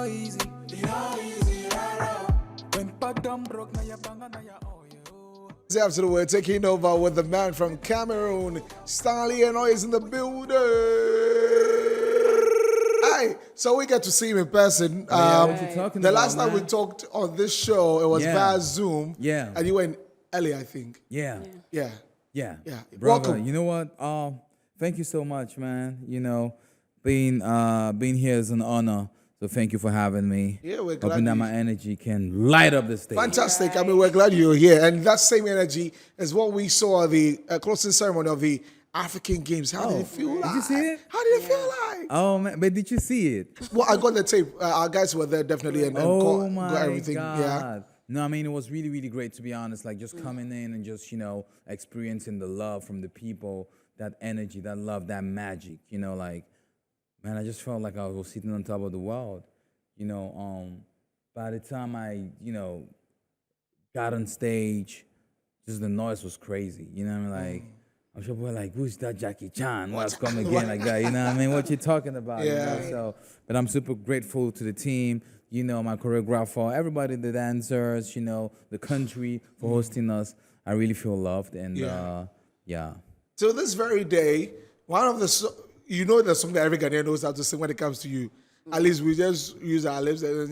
not easy. It not easy, rara. When padam broke, na ya banga na ya oh yo. After we're taking over with the man from Cameroon, Stanley Enow is in the building. Hey, so we get to see him in person. What you talking The about, last time we man? talked on this show, it was Yeah. via Zoom. Yeah. And you were in LA, I think. Yeah. Yeah. Yeah. Yeah. Brother, Welcome. you know what? Thank you so much, man. You know, being here is an honor. So thank you for having me. Yeah, we're glad Hoping that you- my energy can light up the stage. Fantastic. I mean, we're glad you're here. And that same energy is what we saw at the closing ceremony of the African Games. How did it feel like? Did you see it? How did it feel like? Oh man, but did you see it? Well, I got the tape. Our guys were there definitely and Oh got my everything. God. Yeah. No, I mean, it was really, really great, to be honest. Like, just coming in and just, experiencing the love from the people, that energy, that love, that magic, like, man, I just felt like I was sitting on top of the world. By the time I, got on stage, just the noise was crazy. You know what I mean? Like, I'm sure people were like, who's that Jackie Chan? What's coming again like that? You know what I mean? What you talking about? Yeah. You know? So, but I'm super grateful to the team, my choreographer, everybody, the dancers, the country for hosting us. I really feel loved and yeah. So this very day, one of the the song that every Ghanaian knows how to sing when it comes to you. At least we just use our lips. Oh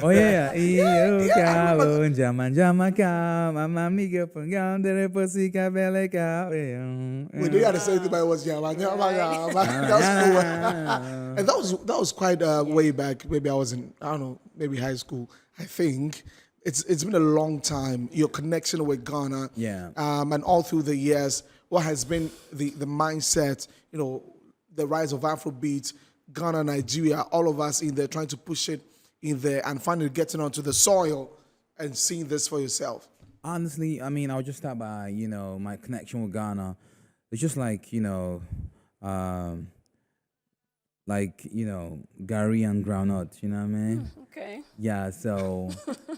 yeah. Iyo ka o jama ka mama miga pangam dere posi ka bele ka. We didn't understand it, but it was yama. That's cool. And that was quite way back. Maybe I was in, I don't know, maybe high school. I think it's been a long time. Your connection with Ghana, and all through the years, what has been the mindset, the rise of Afrobeat, Ghana, Nigeria, all of us in there trying to push it in there and finally getting onto the soil and seeing this for yourself. Honestly, I mean, I'll just start by, my connection with Ghana. It's just like, Gary and groundnut, you know what I mean? Okay. Yeah, so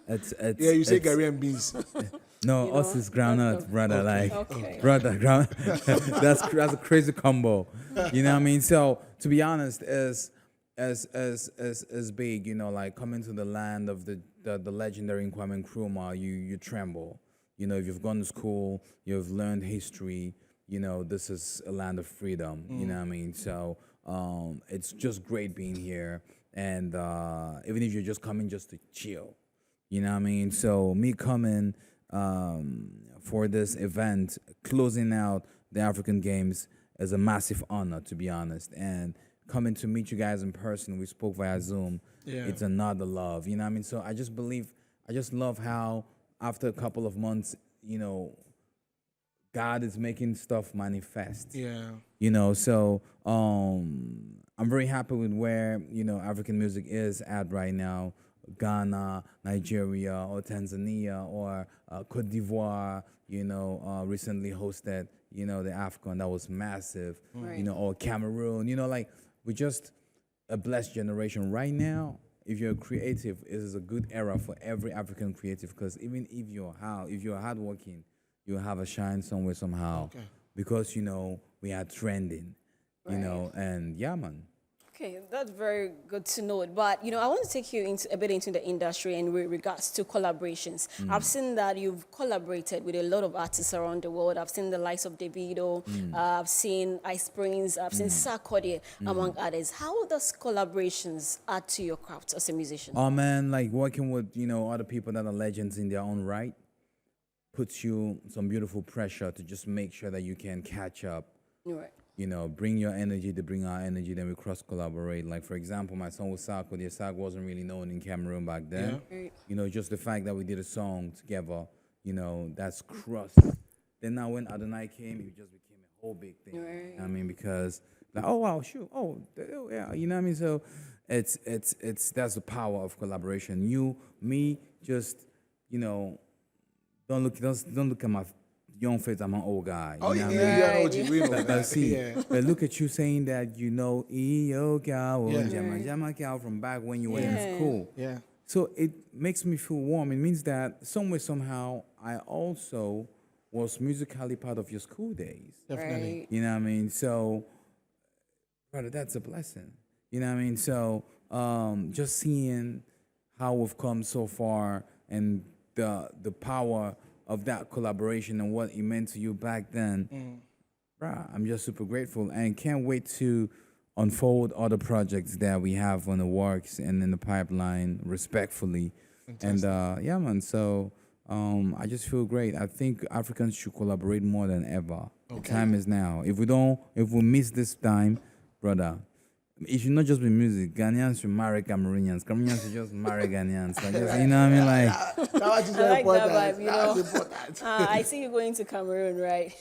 it's Yeah, you say it's- Gary and beans. No, us is groundnut, brother. Like, Okay. brother, ground. that's a crazy combo. You know what I mean? So to be honest, as big, like coming to the land of the legendary Kwame Nkrumah, you tremble. If you've gone to school, you've learned history. This is a land of freedom. You know what I mean? So it's just great being here, and even if you're just coming just to chill, you know what I mean? So me coming for this event, closing out the African Games, is a massive honor, to be honest. And coming to meet you guys in person, we spoke via Zoom. Yeah. It's another love, you know what I mean? So I just love how after a couple of months, God is making stuff manifest. Yeah. So I'm very happy with where, African music is at right now. Ghana, Nigeria, or Tanzania, or Cote d'Ivoire, recently hosted, the AFCON, that was massive, Right. Or Cameroon, like, we're just a blessed generation. Right now, if you're creative, it is a good era for every African creative, because even if you're hardworking, you'll have a shine somewhere, somehow, Okay. because, we are trending, and yeah, man. Okay, that's very good to know. But, I want to take you a bit into the industry and with regards to collaborations. I've seen that you've collaborated with a lot of artists around the world. I've seen the likes of Davido, I've seen Ice Prince, I've seen Sarkodie, among others. How does collaborations add to your craft as a musician? Oh man, like working with, other people that are legends in their own right puts you some beautiful pressure to just make sure that you can catch up. Right. Bring your energy to bring our energy, then we cross collaborate. Like, for example, my song with Sarkodie. Sark wasn't really known in Cameroon back then. Right. Just the fact that we did a song together, that's cross. Then now when Adonai came, it just became a whole big thing. Right. I mean, because like, oh wow, shoot, yeah, you know what I mean? So it's that's the power of collaboration. You, me, just, don't look at my young face, I'm an old guy. Oh, you know yeah, what I mean? yeah, OG, we know But that. see, Yeah. but look at you saying that Iyo Kao, Yeah. Jama Kao from back when you were Yeah. in school. Yeah. So it makes me feel warm. It means that somewhere, somehow, I also was musically part of your school days. Definitely. Right. You know what I mean? So, brother, that's a blessing. You know what I mean? So, just seeing how we've come so far and the power of that collaboration and what it meant to you back then, bruh, I'm just super grateful and can't wait to unfold other projects that we have on the works and in the pipeline respectfully. And yeah, man. So I just feel great. I think Africans should collaborate more than ever. The time is now. If we miss this time, brother, it should not just be music. Ghanaians should marry Cameroonians. Cameroonians should just marry Ghanaians. Like, just, you know what I mean? Like, That was just I like important. that vibe, you know. That's important. I see you going to Cameroon, right?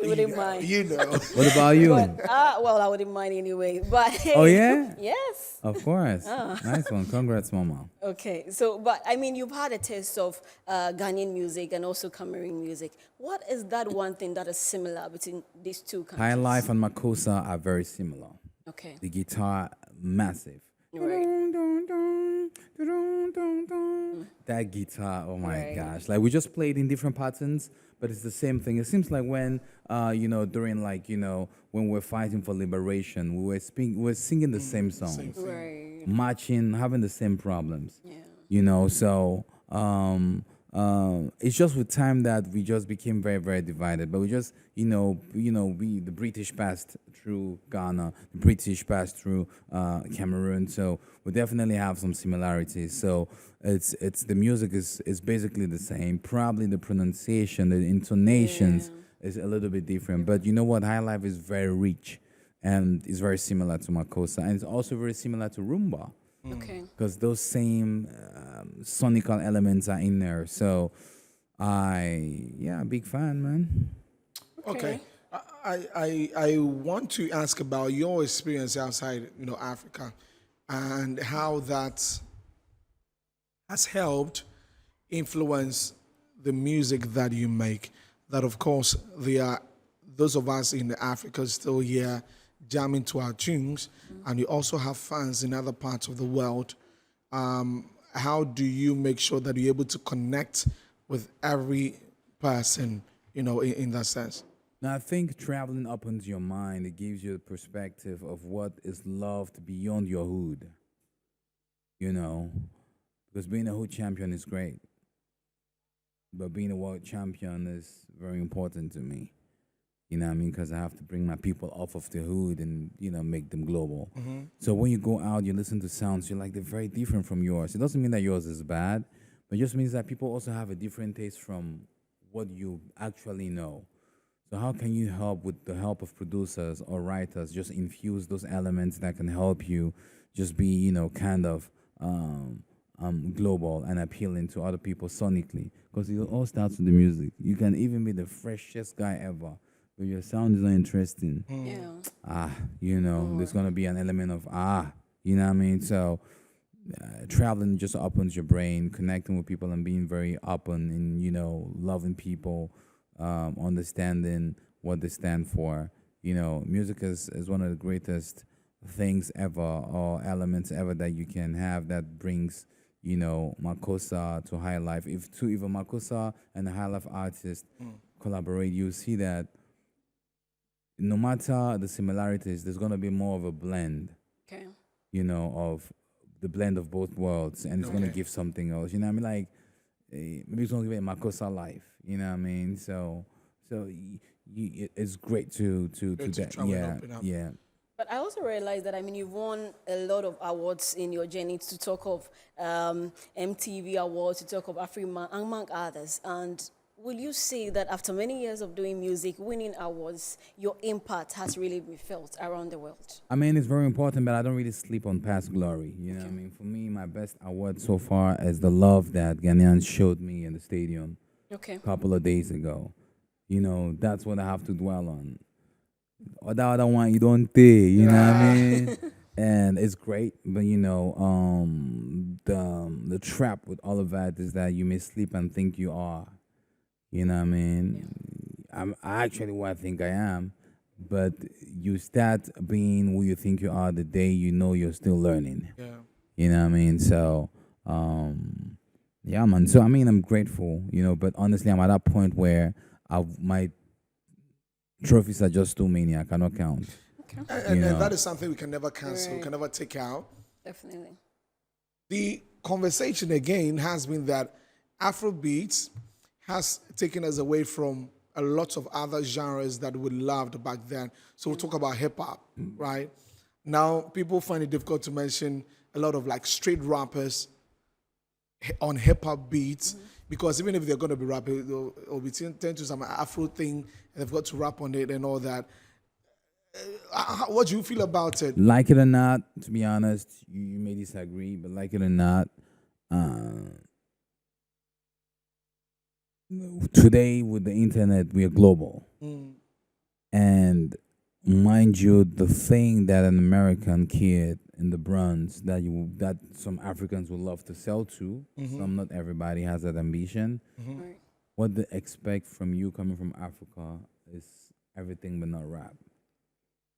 You wouldn't mind. You know. what about you? But, well, I wouldn't mind anyway. But hey, Oh, yeah? yes. Of course. Nice one. Congrats, mama. Okay, so but I mean, you've had a taste of Ghanaian music and also Cameroon music. What is that one thing that is similar between these two countries? High Life and Makossa are very similar. Okay. The guitar, massive. Right. That guitar, oh my Right. gosh. Like we just played in different patterns, but it's the same thing. It seems like when, during like, when we're fighting for liberation, we're singing the same songs, Right. marching, having the same problems. Yeah. So it's just with time that we just became very, very divided. But we just, the British passed through Ghana, the British passed through Cameroon. So we definitely have some similarities. So it's the music is basically the same. Probably the pronunciation, the intonations is a little bit different. But you know what? High Life is very rich and it's very similar to Makossa. And it's also very similar to Rumba. Okay. Because those same sonical elements are in there. So, big fan, man. Okay. I want to ask about your experience outside, Africa, and how that has helped influence the music that you make. That, of course, there are those of us in Africa still here jamming to our tunes, and you also have fans in other parts of the world. How do you make sure that you're able to connect with every person, in that sense? Now, I think traveling opens your mind. It gives you a perspective of what is loved beyond your hood. Because being a hood champion is great, but being a world champion is very important to me. You know what I mean? Because I have to bring my people off of the hood and, make them global. So when you go out, you listen to sounds, you're like, they're very different from yours. It doesn't mean that yours is bad, but it just means that people also have a different taste from what you actually know. So how can you help with the help of producers or writers, just infuse those elements that can help you just be, kind of global and appealing to other people sonically? Because it all starts with the music. You can even be the freshest guy ever. But your sound is not interesting. Yeah. There's going to be an element of, you know what I mean? So traveling just opens your brain, connecting with people and being very open and, loving people, understanding what they stand for. Music is one of the greatest things ever or elements ever that you can have that brings, Makossa to High Life. If a Makossa and a High Life artist collaborate, you see that no matter the similarities, there's going to be more of a blend, Okay. of the blend of both worlds, and it's going to give something else. You know what I mean? Like, maybe it's going to give it a Makossa life. You know what I mean? So it's great to that. travel and open up. Yeah. But I also realized that, you've won a lot of awards in your journey, to talk of MTV Awards, to talk of Afrima, among others. And will you say that after many years of doing music, winning awards, your impact has really been felt around the world? I mean, it's very important, but I don't really sleep on past glory. You know what I mean? For me, my best award so far is the love that Ghanaians showed me in the stadium Okay. a couple of days ago. That's what I have to dwell on. Or that other one you don't think, you know what I mean? And it's great, but the trap with all of that is that you may sleep and think you are. You know what I mean? I'm actually what I think I am, but you start being who you think you are the day you know you're still learning. Yeah. You know what I mean? So, yeah, man. So, I'm grateful, but honestly, I'm at that point where my trophies are just too many. I cannot count. And know. that is something we can never cancel, we can never take out. Definitely. The conversation again has been that Afrobeats has taken us away from a lot of other genres that we loved back then. So we'll talk about hip hop, right? Now people find it difficult to mention a lot of like street rappers on hip hop beats because even if they're going to be rapping, it'll be tend to some Afro thing, and they've got to rap on it and all that. What do you feel about it? Like it or not, to be honest, you may disagree, but like it or not, today with the internet, we are global. And mind you, the thing that an American kid in the Bronx that some Africans would love to sell to, some not everybody has that ambition. Right. What they expect from you coming from Africa is everything but not rap.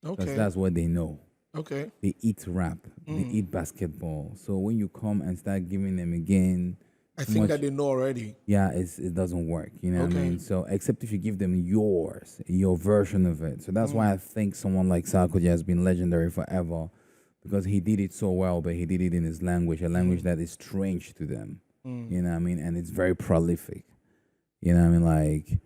Because Okay. that's what they know. Okay. They eat rap, they eat basketball. So when you come and start giving them again, I too think much- that they know already. yeah, it doesn't work. You know what I Okay. mean? So except if you give them yours, your version of it. So that's why I think someone like Sarkozy has been legendary forever, because he did it so well, but he did it in his language, a language that is strange to them. You know what I mean? And it's very prolific. You know what I mean? Like,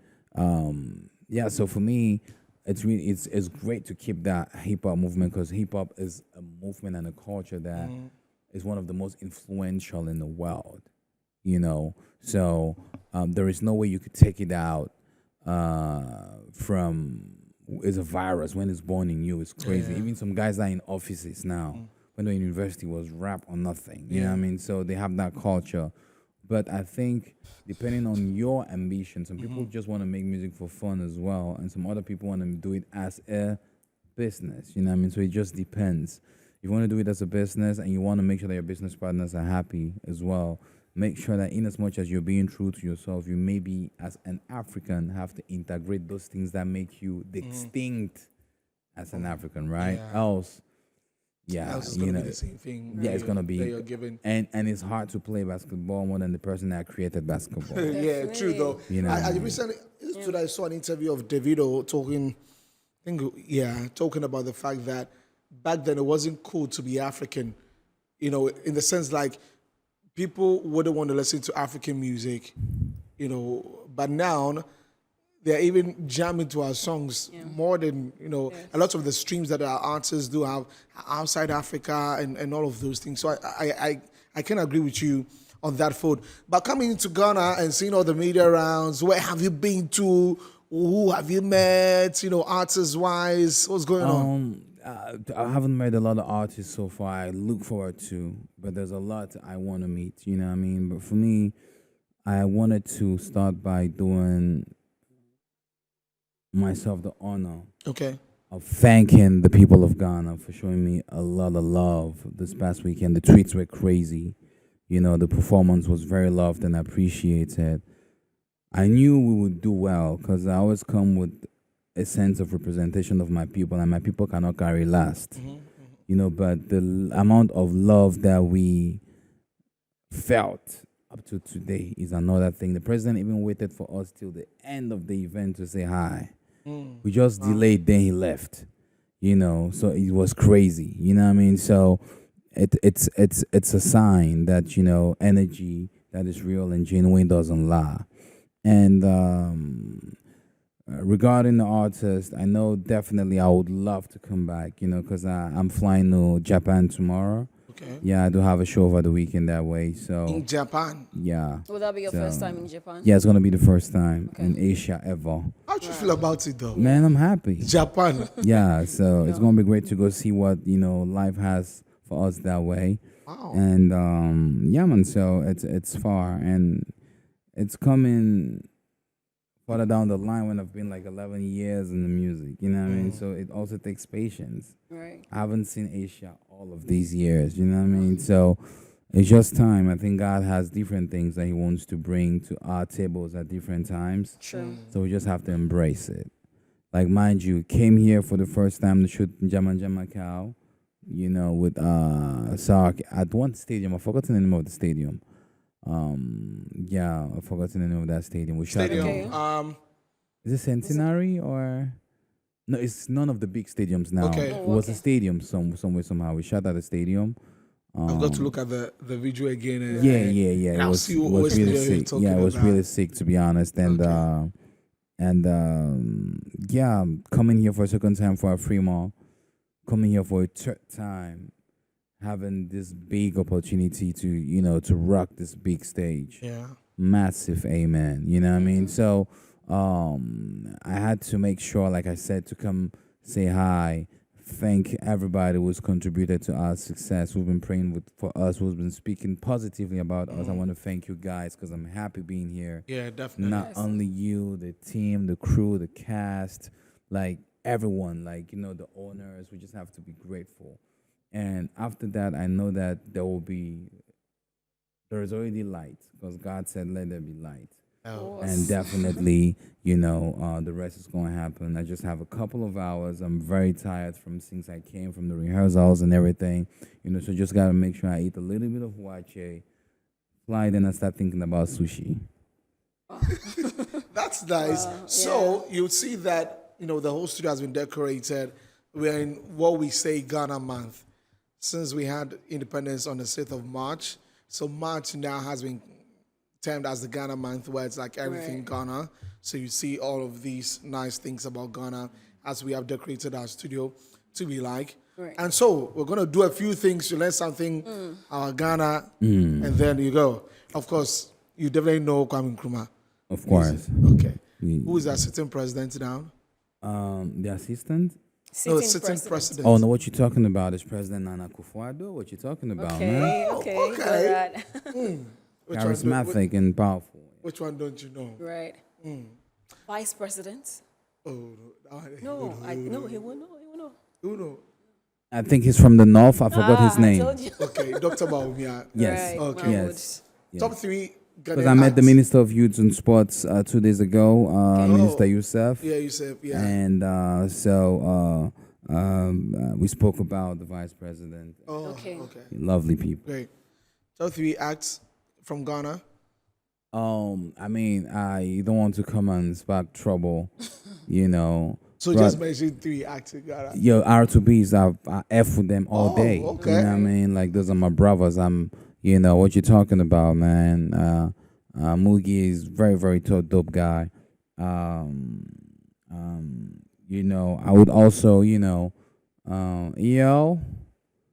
yeah. So for me, it's really it's great to keep that hip hop movement, because hip hop is a movement and a culture that is one of the most influential in the world. You know, so there is no way you could take it out from. It's a virus when it's born in you. It's crazy. Even some guys that are in offices now, when they're in university, was rap or nothing. You know what I mean? So they have that culture. But I think depending on your ambition, some people just want to make music for fun as well, and some other people want to do it as a business. You know what I mean? So it just depends. If you want to do it as a business and you want to make sure that your business partners are happy as well, make sure that in as much as you're being true to yourself, you maybe as an African have to integrate those things that make you distinct as an African, right? Yeah. Else, yeah, Else it's you gonna know, be the same thing. yeah, it's gonna be, that you're giving. and it's hard to play basketball more than the person that created basketball. Yeah, true though. You know what I I mean? recently today I saw an interview of Davido talking. I think talking about the fact that back then it wasn't cool to be African. You know, in the sense like people wouldn't want to listen to African music. You know, but now they're even jamming to our songs more than, you know, a lot of the streams that our artists do have outside Africa and all of those things. So I can agree with you on that fold. But coming into Ghana and seeing all the media rounds, where have you been to? Who have you met? You know, artist-wise, what's going on? I haven't met a lot of artists so far. I look forward to, but there's a lot I want to meet. You know what I mean? But for me, I wanted to start by doing myself the honor Okay. of thanking the people of Ghana for showing me a lot of love this past weekend. The tweets were crazy. You know, the performance was very loved and appreciated. I knew we would do well because I always come with a sense of representation of my people, and my people cannot carry last. You know, but the amount of love that we felt up to today is another thing. The president even waited for us till the end of the event to say hi. We just delayed, then he left. You know, so it was crazy. You know what I mean? So it's a sign that, you know, energy that is real and genuine doesn't lie. And regarding the artist, I know definitely I would love to come back, you know, because I'm flying to Japan tomorrow. Okay. Yeah, I do have a show over the weekend that way. So In Japan. yeah. Will that be your So, first time in Japan? Yeah, it's gonna be the first time in Asia ever. How do you feel about it though? Man, I'm happy. Japan. Yeah, so it's gonna be great to go see what, you know, life has for us that way. Wow. And yeah, man. So it's far, and it's coming further down the line when I've been like 11 years in the music. You know what I mean? So it also takes patience. Right. I haven't seen Asia all of these years. You know what I mean? So it's just time. I think God has different things that He wants to bring to our tables at different times. True. So we just have to embrace it. Like, mind you, came here for the first time to shoot Jama Jama Cow, you know, with Sark at one stadium. I've forgotten the name of the stadium. Yeah, I've forgotten the name of that stadium. We shot Stadium. Okay. Is it Centenary or no? It's none of the big stadiums now. Okay. It was a okay. stadium somewhere somehow. We shot at the stadium. I've got to look at the video again. And, Yeah, and- yeah, yeah. and It I'll was, see it what was really studio you're sick. talking Yeah, it was about. really sick, to be honest. And yeah, coming here for a second time for a Fremont, coming here for a third time, having this big opportunity to rock this big stage. Yeah. Massive amen. You know what I mean? So I had to make sure, like I said, to come say hi, thank everybody who's contributed to our success, who've been praying for us, who's been speaking positively about us. I want to thank you guys because I'm happy being here. Yeah, definitely. Not only you, the team, the crew, the cast, like everyone, like, the owners. We just have to be grateful. And after that, I know that there is already light because God said, let there be light. Oh. And definitely, the rest is going to happen. I just have a couple of hours. I'm very tired since I came from the rehearsals and everything, so just got to make sure I eat a little bit of huache, fly, then I start thinking about sushi. That's nice. So you see that, the whole studio has been decorated. We're in what we say Ghana month. Since we had independence on the 6th of March, so March now has been termed as the Ghana month, where it's like everything Ghana. So you see all of these nice things about Ghana as we have decorated our studio to be like. Right. And so we're going to do a few things to learn something about Ghana, and then you go. Of course, you definitely know Kwame Nkrumah. Of course. Okay. Who is our sitting president now? The assistant? Sitting president. Oh, no, what you're talking about is President Nana Akufo-Addo. What you talking about, man? Okay. okay. Got that. Which Charismatic and powerful. which one don't you know? Right. Vice President? Oh, No, he will know. Who know? I think he's from the north. I forgot his I name. told you. Okay, Dr. Baumia. Yes. Right, Okay. Mahmoud. Yes. Top 3 Ghanaian Because I met the acts. Minister of Youth and Sports 2 days ago, Minister Youssef. Yeah, you said, yeah. And so we spoke about the Vice President. Oh, Okay. okay. Lovely people. Great. Top 3 acts from Ghana. I mean, I don't want to come and spark trouble, So but- just mention 3 acts in Ghana. Yo, R2Bs, I F with them all Oh, day. okay. You know what I mean? Like, those are my brothers. What you talking about, man. Mugi is very, very dope guy. I would also, EO,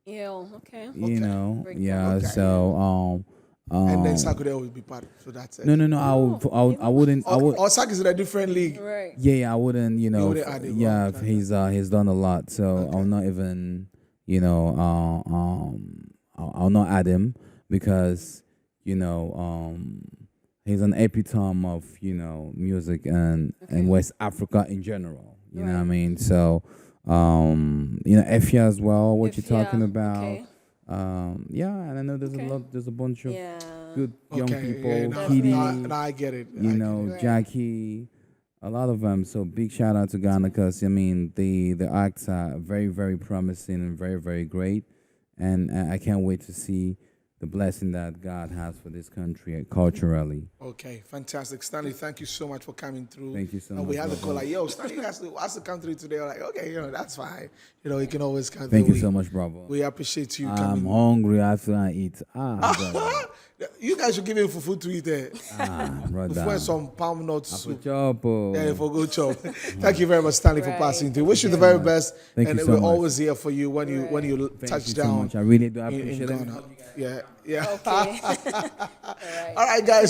Yeah, okay. Very yeah, Okay. so, And then Sakude will be part. So that's it. no, I wouldn't, Or Sak is in a different league. Right. yeah, I wouldn't, wouldn't add him, yeah, okay. he's done a lot, so I'll not even, I'll not add him because, he's an epitome of, music and West Africa in general. You know what I mean? So, Efia as well, what you're talking about. Okay. And I know there's a bunch of Yeah. good young Okay, people, yeah, now, Kitty, now I get it. I get it. Right. Jackie, a lot of them. So big shout out to Ghana because the acts are very, very promising and very, very great, and I can't wait to see the blessing that God has for this country culturally. Okay, fantastic. Stanley, thank you so much for coming through. Thank you so And much, we had to brother. call like, yo, Stanley has to come through today. We're like, okay, that's fine. You can always come Thank through. you so much, bravo. We appreciate you I'm coming. hungry after I eat. Brother. You guys should give him fufu to eat there. Brother. Fufu and some palm nut soup. Chop, oh. Yeah, for good job. Thank you very much, Stanley, for Right. passing through. Wish you the very best. Thank and you so we're much. always here for you when you Thank touch you so down much. I really do in appreciate it. Ghana. Yeah. Okay. All right, guys.